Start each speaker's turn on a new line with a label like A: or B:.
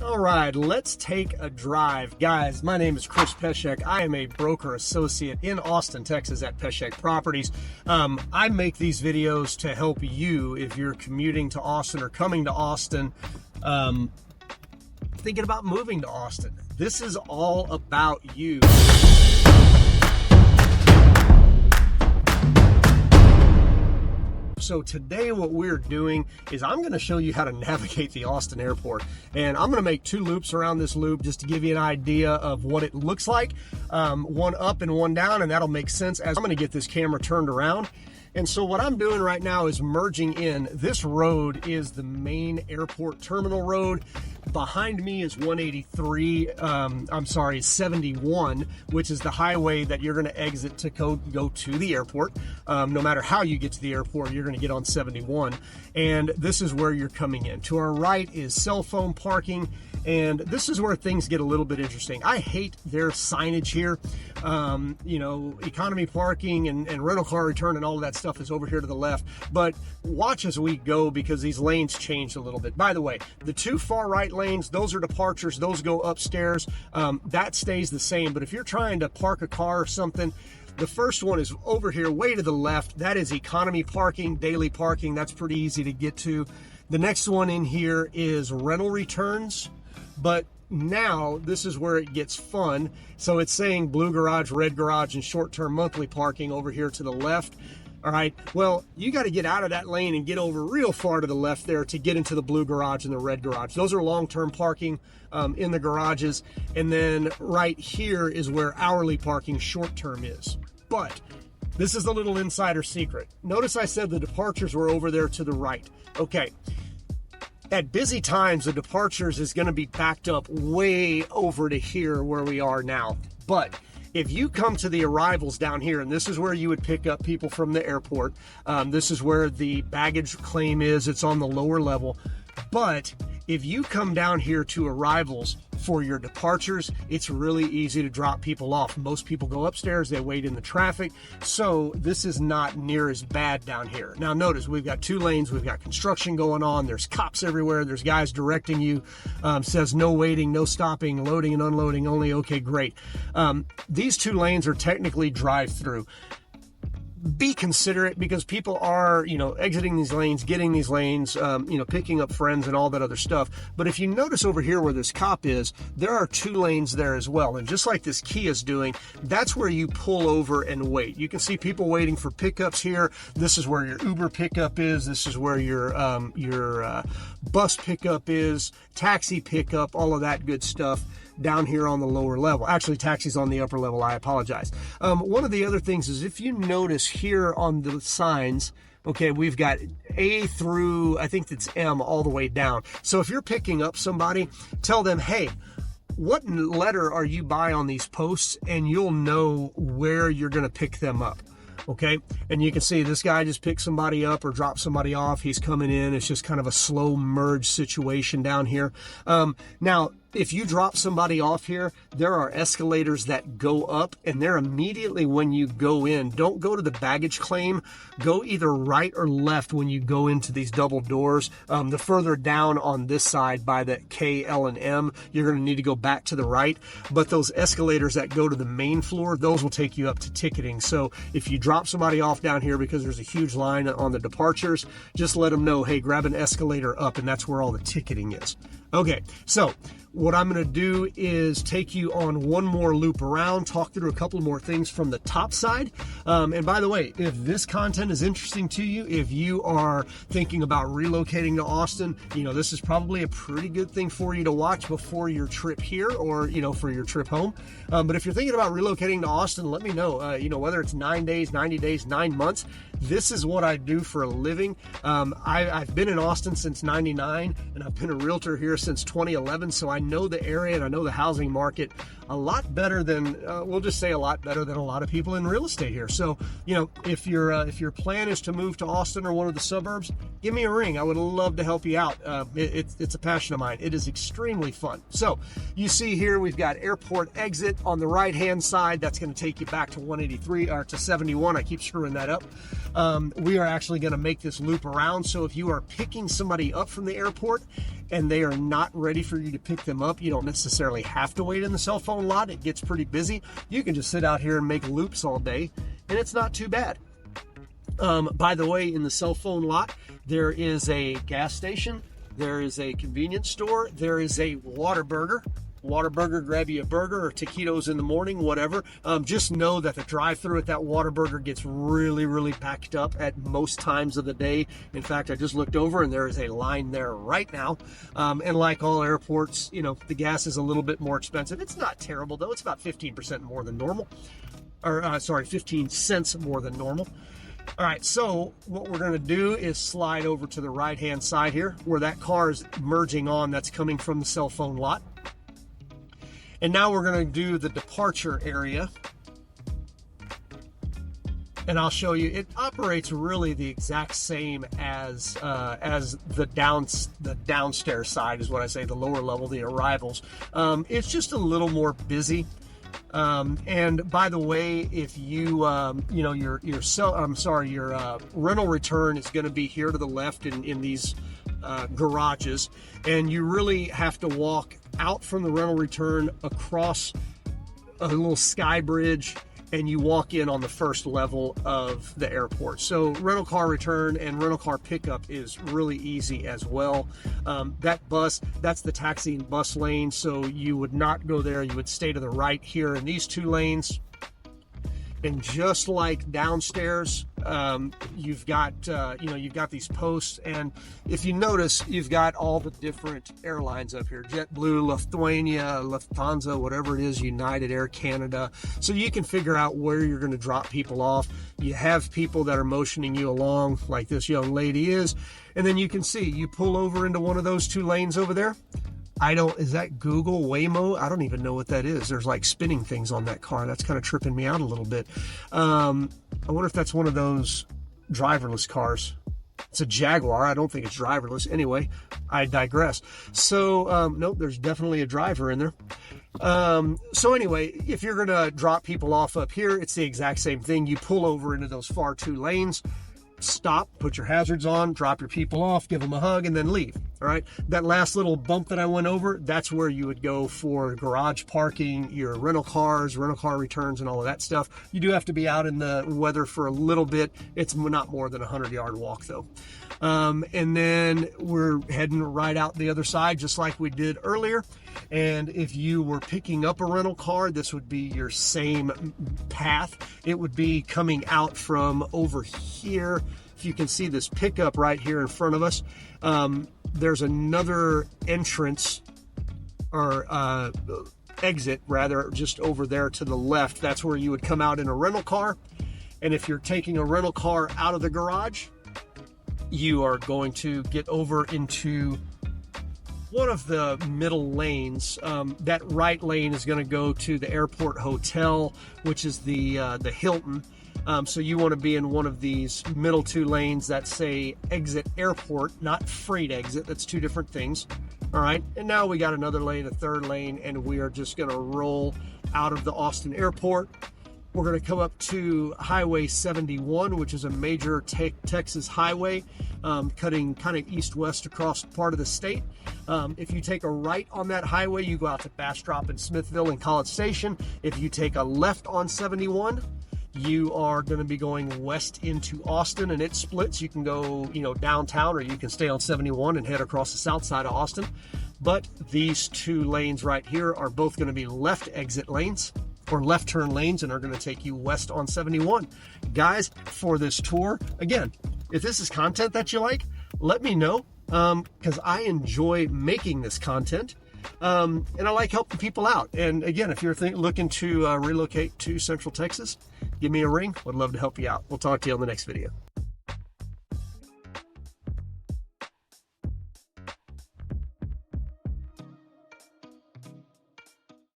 A: All right, let's take a drive. Guys, my name is Chris Pesek. I am a broker associate in Austin, Texas at Pesek Properties. I make these videos to help you if you're commuting to Austin or coming to Austin, thinking about moving to Austin. This is all about you. So today what we're doing is I'm going to show you how to navigate the Austin airport, and I'm going to make two loops around this loop just to give you an idea of what it looks like, one up and one down, and that'll make sense as I'm going to get this camera turned around. And so what I'm doing right now is merging in. This road is the main airport terminal road. Behind me is 71, which is the highway that you're going to exit to go to the airport. No matter how you get to the airport, you're going to get on 71. And this is where you're coming in. To our right is cell phone parking. And this is where things get a little bit interesting. I hate their signage here. You know, economy parking and rental car return and all of that stuff is over here to the left. But watch as we go because these lanes changed a little bit. By the way, the two far right lanes, those are departures. Those go upstairs. That stays the same. But if you're trying to park a car or something, the first one is over here way to the left. That is economy parking, daily parking. That's pretty easy to get to. The next one in here is rental returns. But now this is where it gets fun. So it's saying blue garage, red garage, and short-term monthly parking over here to the left. All right, well, you got to get out of that lane and get over real far to the left there to get into the blue garage and the red garage. Those are long-term parking in the garages. And then right here is where hourly parking short-term is. But this is a little insider secret. Notice I said the departures were over there to the right. Okay. At busy times, the departures is going to be backed up way over to here where we are now. But if you come to the arrivals down here, and this is where you would pick up people from the airport, this is where the baggage claim is. It's on the lower level. But if you come down here to arrivals for your departures, it's really easy to drop people off. Most people go upstairs, they wait in the traffic. So this is not near as bad down here. Now notice we've got two lanes, we've got construction going on, there's cops everywhere, there's guys directing you, says no waiting, no stopping, loading and unloading only. Okay, great. These two lanes are technically drive-through. Be considerate because people are, exiting these lanes, getting these lanes, picking up friends and all that other stuff. But if you notice over here where this cop is, there are two lanes there as well. And just like this Kia is doing, that's where you pull over and wait. You can see people waiting for pickups here. This is where your Uber pickup is. This is where your bus pickup is, taxi pickup, all of that good stuff down here on the lower level. Actually, taxi's on the upper level. I apologize. One of the other things is if you notice here on the signs, okay, we've got A through, I think it's M all the way down. So if you're picking up somebody, tell them, hey, what letter are you by on these posts? And you'll know where you're going to pick them up. Okay, and you can see this guy just picked somebody up or dropped somebody off. He's coming in. It's just kind of a slow merge situation down here. Now, if you drop somebody off here, there are escalators that go up, and they're immediately when you go in. Don't go to the baggage claim. Go either right or left when you go into these double doors. The further down on this side by the K, L, and M, you're going to need to go back to the right. But those escalators that go to the main floor, those will take you up to ticketing. So if you drop somebody off down here because there's a huge line on the departures, just let them know, hey, grab an escalator up, and that's where all the ticketing is. Okay, so what I'm going to do is take you on one more loop around, talk through a couple more things from the top side. And by the way, if this content is interesting to you, if you are thinking about relocating to Austin, this is probably a pretty good thing for you to watch before your trip here or, for your trip home. But if you're thinking about relocating to Austin, let me know, whether it's 9 days, 90 days, 9 months, this is what I do for a living. I've been in Austin since '99, and I've been a realtor here since 2011. So I know the area and I know the housing market a lot better than, we'll just say a lot better than a lot of people in real estate here. So, if your plan is to move to Austin or one of the suburbs, give me a ring. I would love to help you out. It's a passion of mine. It is extremely fun. So you see here, we've got airport exit on the right-hand side. That's going to take you back to 183 or to 71. I keep screwing that up. We are actually going to make this loop around. So if you are picking somebody up from the airport and they are not ready for you to pick them up, you don't necessarily have to wait in the cell phone lot. It gets pretty busy. You can just sit out here and make loops all day, and it's not too bad. By the way, in the cell phone lot, there is a gas station, there is a convenience store, there is a Whataburger, grab you a burger, or taquitos in the morning, whatever. Just know that the drive-through at that Whataburger gets really, really packed up at most times of the day. In fact, I just looked over and there is a line there right now. And like all airports, you know, the gas is a little bit more expensive. It's not terrible though. It's about 15% more than normal, or 15 cents more than normal. All right, so what we're going to do is slide over to the right-hand side here where that car is merging on, that's coming from the cell phone lot. And now we're going to do the departure area. And I'll show you, it operates really the exact same as the downstairs side is what I say, the lower level, the arrivals. It's just a little more busy. And by the way, if you, you know, your rental return is going to be here to the left in these garages, and you really have to walk out from the rental return across a little sky bridge, and you walk in on the first level of the airport. So rental car return and rental car pickup is really easy as well. That bus, that's the taxi and bus lane, so you would not go there. You would stay to the right here in these two lanes. And just like downstairs, you've got you've got these posts, and if you notice, you've got all the different airlines up here: JetBlue, Lithuania, Lufthansa, whatever it is, United, Air Canada. So you can figure out where you're going to drop people off. You have people that are motioning you along, like this young lady is, and then you can see you pull over into one of those two lanes over there. Is that Google Waymo? I don't even know what that is. There's like spinning things on that car. That's kind of tripping me out a little bit. I wonder if that's one of those driverless cars. It's a Jaguar. I don't think it's driverless. Anyway, I digress. So, nope, there's definitely a driver in there. So anyway, if you're going to drop people off up here, it's the exact same thing. You pull over into those far two lanes, stop, put your hazards on, drop your people off, give them a hug, and then leave. All right, that last little bump that I went over, that's where you would go for garage parking, your rental cars, rental car returns, and all of that stuff. You do have to be out in the weather for a little bit. It's not more than a 100-yard walk though. And then we're heading right out the other side, just like we did earlier. And if you were picking up a rental car, this would be your same path. It would be coming out from over here. If you can see this pickup right here in front of us, there's another entrance, or exit rather, just over there to the left. That's where you would come out in a rental car. And if you're taking a rental car out of the garage, you are going to get over into one of the middle lanes. That right lane is going to go to the airport hotel, which is the Hilton. So you want to be in one of these middle two lanes that say exit airport, not freight exit. That's two different things. All right. And now we got another lane, a third lane, and we are just going to roll out of the Austin airport. We're going to come up to Highway 71, which is a major Texas highway, cutting kind of east-west across part of the state. If you take a right on that highway, you go out to Bastrop and Smithville and College Station. If you take a left on 71, you are going to be going west into Austin, and it splits. You can go, downtown, or you can stay on 71 and head across the south side of Austin. But these two lanes right here are both going to be left exit lanes, or left turn lanes, and are going to take you west on 71. Guys, for this tour, again, if this is content that you like, let me know, because I enjoy making this content. And I like helping people out. And again, if you're looking to relocate to Central Texas, give me a ring. Would love to help you out. We'll talk to you on the next video.